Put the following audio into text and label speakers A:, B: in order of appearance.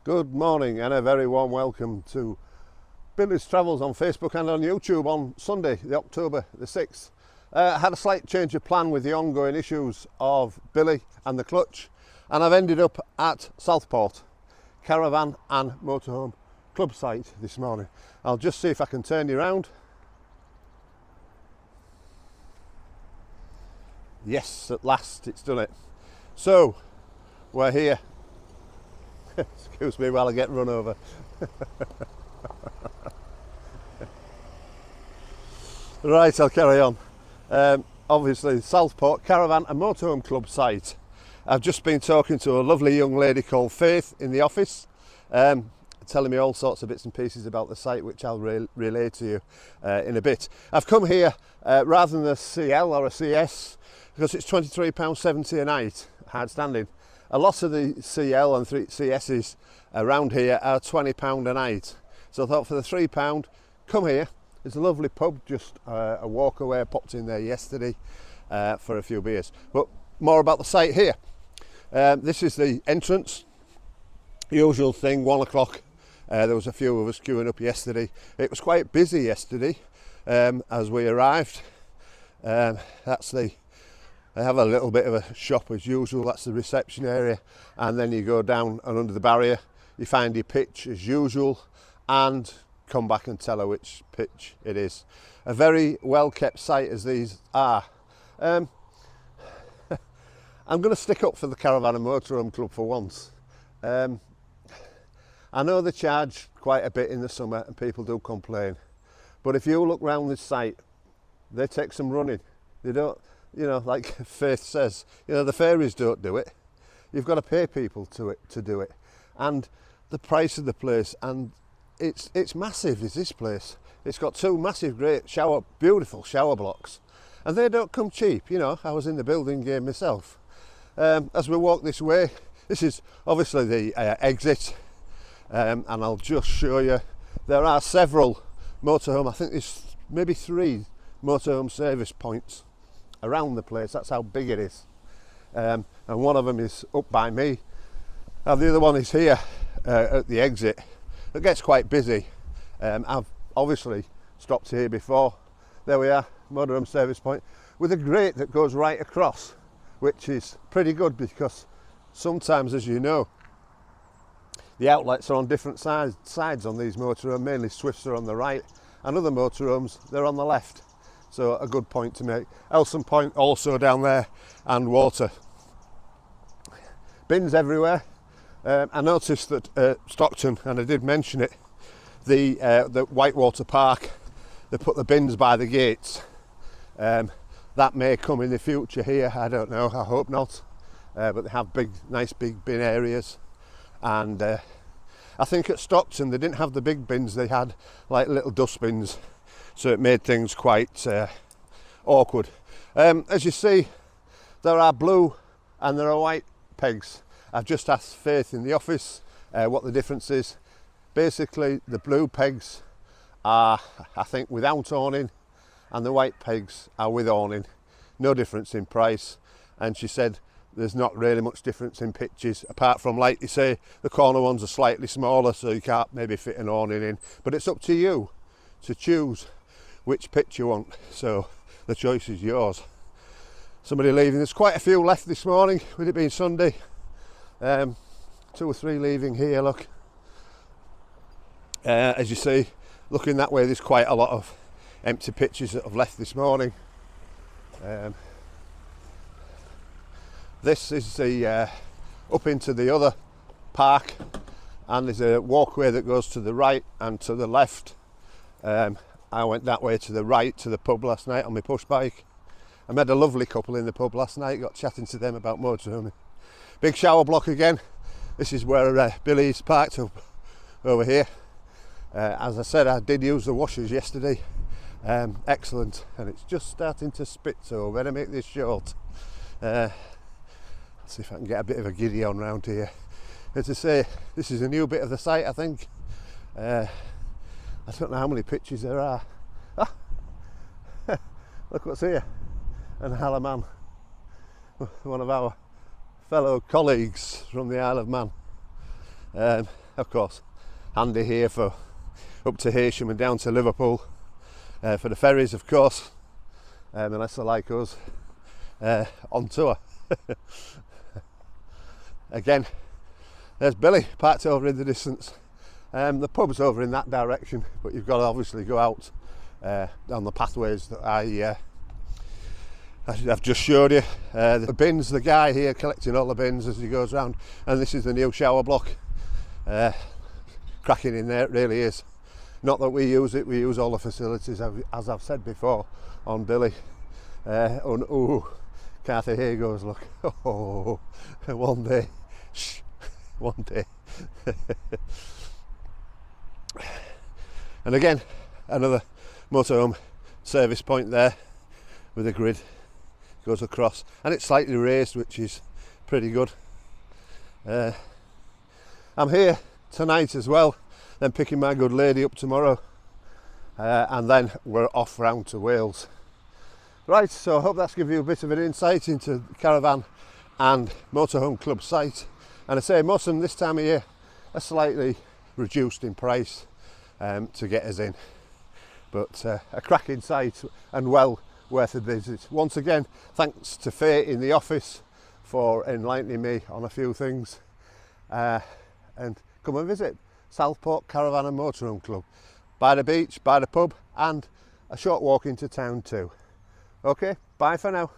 A: Good morning and a very warm welcome to Billy's Travels on Facebook and on YouTube on Sunday, the October the 6th. I had a slight change of plan with the ongoing issues of Billy and the clutch, and I've ended up at Southport Caravan and Motorhome Club site this morning. I'll just see if I can turn you around. Yes, at last it's done it. So we're here. Excuse me while I get run over. Right, I'll carry on. Obviously, Southport Caravan and Motorhome Club site. I've just been talking to a lovely young lady called Faith in the office, telling me all sorts of bits and pieces about the site, which I'll relay to you in a bit. I've come here rather than a CL or a CS because it's £23.70 a night, hard standing. A lot of the CL and CSs around here are £20 a night. So I thought for the £3, come here. It's a lovely pub, just a walk away. I popped in there yesterday for a few beers. But more about the site here. This is the entrance. Usual thing, 1 o'clock. There was a few of us queuing up yesterday. It was quite busy yesterday as we arrived. They have a little bit of a shop as usual. That's the reception area, and then you go down and under the barrier you find your pitch as usual and come back and tell her which pitch it is. A very well kept site as these are. I'm going to stick up for the Caravan and Motorhome Club for once. I know they charge quite a bit in the summer and people do complain, but if you look round this site, they take some running. They don't, you know, like Faith says, you know, the fairies don't do it. You've got to pay people to do it. And the price of the place, and it's massive, is this place. It's got two massive, great beautiful shower blocks. And they don't come cheap, you know. I was in the building game myself. As we walk this way, this is obviously the exit. And I'll just show you. There are several motorhome, I think there's maybe 3 motorhome service points around the place. That's how big it is, and one of them is up by me, and the other one is here at the exit. It gets quite busy. I've obviously stopped here before. There we are, motorhome service point with a grate that goes right across, which is pretty good because sometimes, as you know, the outlets are on different sides on these motorhomes. Mainly Swifts are on the right and other motorhomes they're on the left. So a good point to make. Elson Point also down there, and water. Bins everywhere. I noticed that Stockton, and I did mention it, the Whitewater Park, they put the bins by the gates. That may come in the future here, I don't know, I hope not. But they have nice big bin areas. And I think at Stockton they didn't have the big bins, they had like little dustbins. So it made things quite awkward. As you see, there are blue and there are white pegs. I've just asked Faith in the office what the difference is. Basically, the blue pegs are, I think, without awning, and the white pegs are with awning. No difference in price. And she said there's not really much difference in pitches, apart from, like you say, the corner ones are slightly smaller, so you can't maybe fit an awning in. But it's up to you to choose which pitch you want, so the choice is yours. Somebody leaving. There's quite a few left this morning with it being Sunday. 2 or 3 leaving here, look. As you see, looking that way, there's quite a lot of empty pitches that have left this morning. This is the up into the other park, and there's a walkway that goes to the right and to the left. I went that way to the right to the pub last night on my push bike. I met a lovely couple in the pub last night, got chatting to them about motorhoming. Big shower block again. This is where Billy's parked up over here. As I said, I did use the washers yesterday. Excellent, and it's just starting to spit, so I better make this short. Let's see if I can get a bit of a giddy on round here. As I say, this is a new bit of the site, I think. I don't know how many pitches there are. Ah! Look what's here. An Alaman. One of our fellow colleagues from the Isle of Man. of course handy here for up to Heysham and down to Liverpool for the ferries, of course, unless they're like us on tour. Again, there's Billy parked over in the distance. The pub's over in that direction, but you've got to obviously go out on the pathways that I've just showed you. The bins, the guy here collecting all the bins as he goes round, and this is the new shower block. Cracking in there, it really is. Not that we use it, we use all the facilities, as I've said before on Billy. Oh, Carthy, here goes, look. Oh, one day, shh, one day. And again, another motorhome service point there with a grid goes across, and it's slightly raised, which is pretty good. I'm here tonight as well, then picking my good lady up tomorrow, and then we're off round to Wales. Right, so I hope that's given you a bit of an insight into the caravan and motorhome club site. And I say most of them this time of year are slightly reduced in price to get us in, but a cracking site and well worth a visit. Once again, thanks to Faye in the office for enlightening me on a few things, and come and visit Southport Caravan and Motorhome Club, by the beach, by the pub, and a short walk into town too. Okay, bye for now.